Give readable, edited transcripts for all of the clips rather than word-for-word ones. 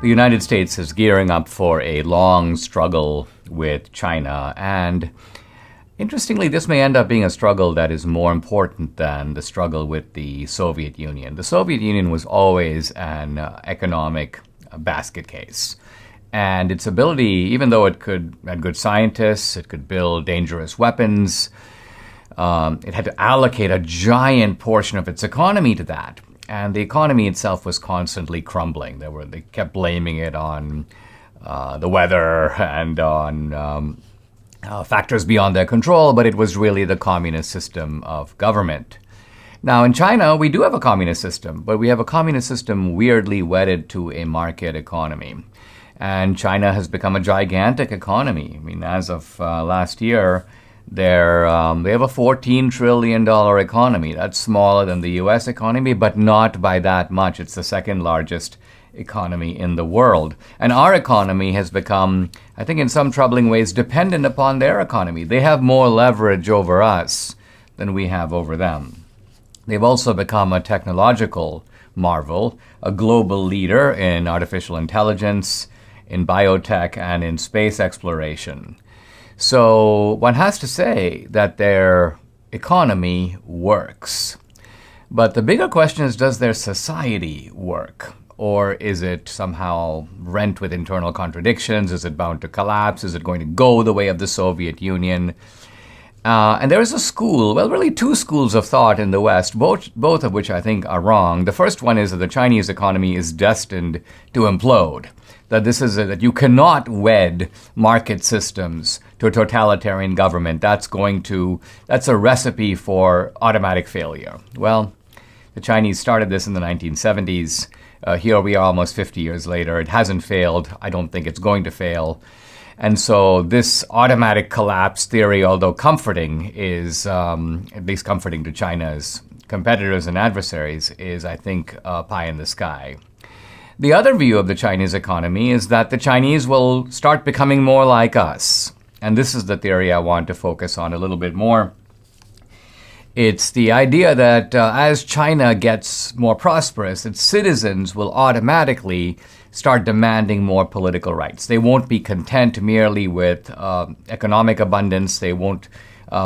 The United States is gearing up for a long struggle with China, and interestingly, this may end up being a struggle that is more important than the struggle with the Soviet Union. The Soviet Union was always an economic basket case, and its ability, even though it had good scientists, it could build dangerous weapons, it had to allocate a giant portion of its economy to that. And the economy itself was constantly crumbling. They kept blaming it on the weather and on factors beyond their control, but it was really the communist system of government. Now, in China, we do have a communist system, but we have a communist system weirdly wedded to a market economy. And China has become a gigantic economy. I mean, as of last year, they have a $14 trillion economy. That's smaller than the U.S. economy, but not by that much. It's the second largest economy in the world. And our economy has become, I think in some troubling ways, dependent upon their economy. They have more leverage over us than we have over them. They've also become a technological marvel, a global leader in artificial intelligence, in biotech, and in space exploration. So one has to say that their economy works. But the bigger question is, does their society work? Or is it somehow rent with internal contradictions? Is it bound to collapse? Is it going to go the way of the Soviet Union? And there is a school, well, really two schools of thought in the West, both of which I think are wrong. The first one is that the Chinese economy is destined to implode. That you cannot wed market systems to a totalitarian government. That's a recipe for automatic failure. Well, the Chinese started this in the 1970s. Here we are almost 50 years later. It hasn't failed. I don't think it's going to fail. And so this automatic collapse theory, although comforting, is at least comforting to China's competitors and adversaries, is, I think, pie in the sky. The other view of the Chinese economy is that the Chinese will start becoming more like us. And this is the theory I want to focus on a little bit more. It's the idea that as China gets more prosperous, its citizens will automatically start demanding more political rights. They won't be content merely with economic abundance. They won't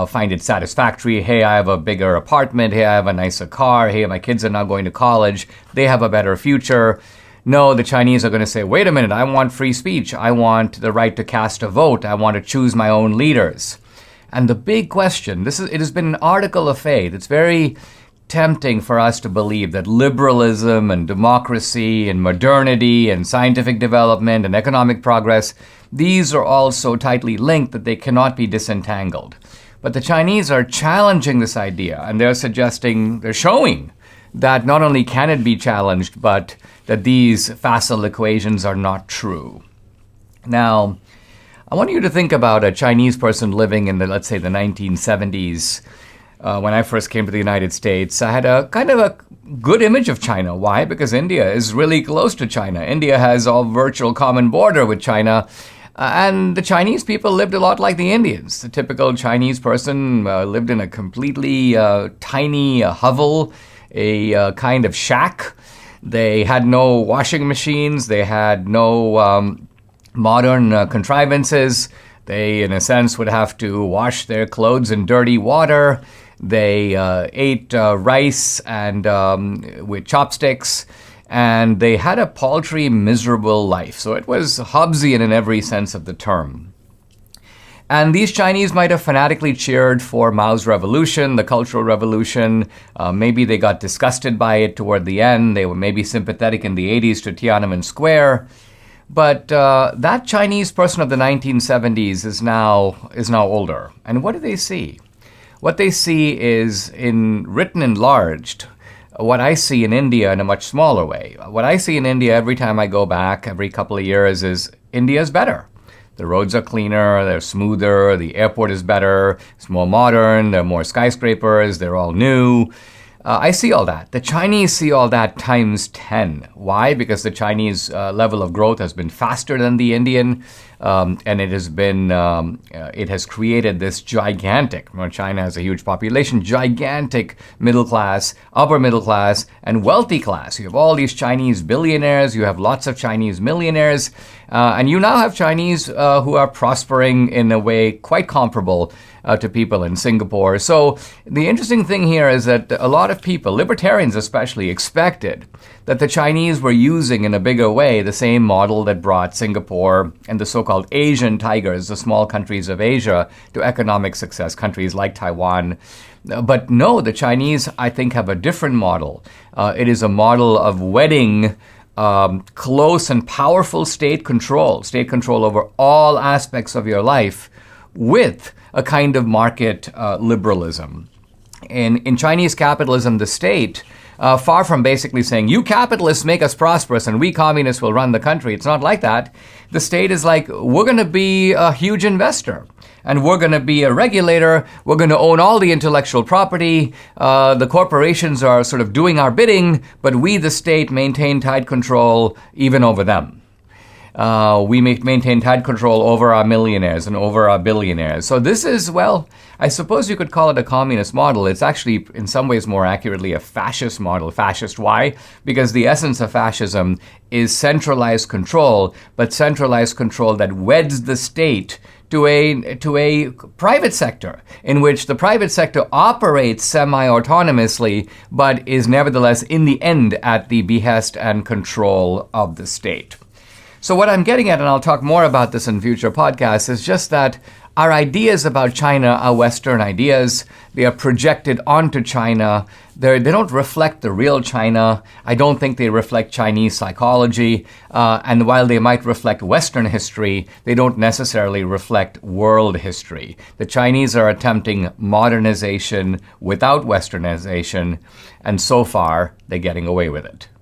find it satisfactory. Hey, I have a bigger apartment. Hey, I have a nicer car. Hey, my kids are now going to college. They have a better future. No, the Chinese are going to say, wait a minute, I want free speech. I want the right to cast a vote. I want to choose my own leaders. And the big question, it has been an article of faith. It's very tempting for us to believe that liberalism and democracy and modernity and scientific development and economic progress, these are all so tightly linked that they cannot be disentangled. But the Chinese are challenging this idea, and they're showing that not only can it be challenged, but that these facile equations are not true. Now, I want you to think about a Chinese person living in let's say the 1970s. When I first came to the United States, I had a kind of a good image of China. Why? Because India is really close to China. India has a virtual common border with China. And the Chinese people lived a lot like the Indians. The typical Chinese person lived in a completely tiny hovel, a kind of shack. They had no washing machines. They had no modern contrivances. They, in a sense, would have to wash their clothes in dirty water. They ate rice and with chopsticks, and they had a paltry, miserable life. So it was Hobbesian in every sense of the term. And these Chinese might have fanatically cheered for Mao's revolution, the Cultural Revolution. Maybe they got disgusted by it toward the end. They were maybe sympathetic in the 80s to Tiananmen Square. But that Chinese person of the 1970s is now older. And what do they see? What they see is, written enlarged, what I see in India in a much smaller way. What I see in India every time I go back, every couple of years, is India's better. The roads are cleaner, they're smoother, the airport is better, it's more modern, there are more skyscrapers, they're all new. I see all that. The Chinese see all that times 10. Why? Because the Chinese level of growth has been faster than the Indian, and it has created this gigantic, China has a huge population, gigantic middle class, upper middle class, and wealthy class. You have all these Chinese billionaires, you have lots of Chinese millionaires, and you now have Chinese who are prospering in a way quite comparable to people in Singapore. So the interesting thing here is that a lot of people, libertarians especially, expected that the Chinese were using in a bigger way the same model that brought Singapore and the so-called Asian tigers, the small countries of Asia, to economic success, countries like Taiwan. But no, the Chinese, I think, have a different model. It is a model of wedding close and powerful state control over all aspects of your life with a kind of market liberalism. In Chinese capitalism, the state, far from basically saying, you capitalists make us prosperous and we communists will run the country, it's not like that. The state is like, we're going to be a huge investor and we're going to be a regulator. We're going to own all the intellectual property. The corporations are sort of doing our bidding, but we, the state, maintain tight control even over them. We maintain tight control over our millionaires and over our billionaires. So this is, well, I suppose you could call it a communist model. It's actually, in some ways, more accurately a fascist model. Fascist, why? Because the essence of fascism is centralized control, but centralized control that weds the state to a private sector, in which the private sector operates semi-autonomously, but is nevertheless, in the end, at the behest and control of the state. So what I'm getting at, and I'll talk more about this in future podcasts, is just that our ideas about China are Western ideas. They are projected onto China. They don't reflect the real China. I don't think they reflect Chinese psychology. And while they might reflect Western history, they don't necessarily reflect world history. The Chinese are attempting modernization without Westernization, and so far, they're getting away with it.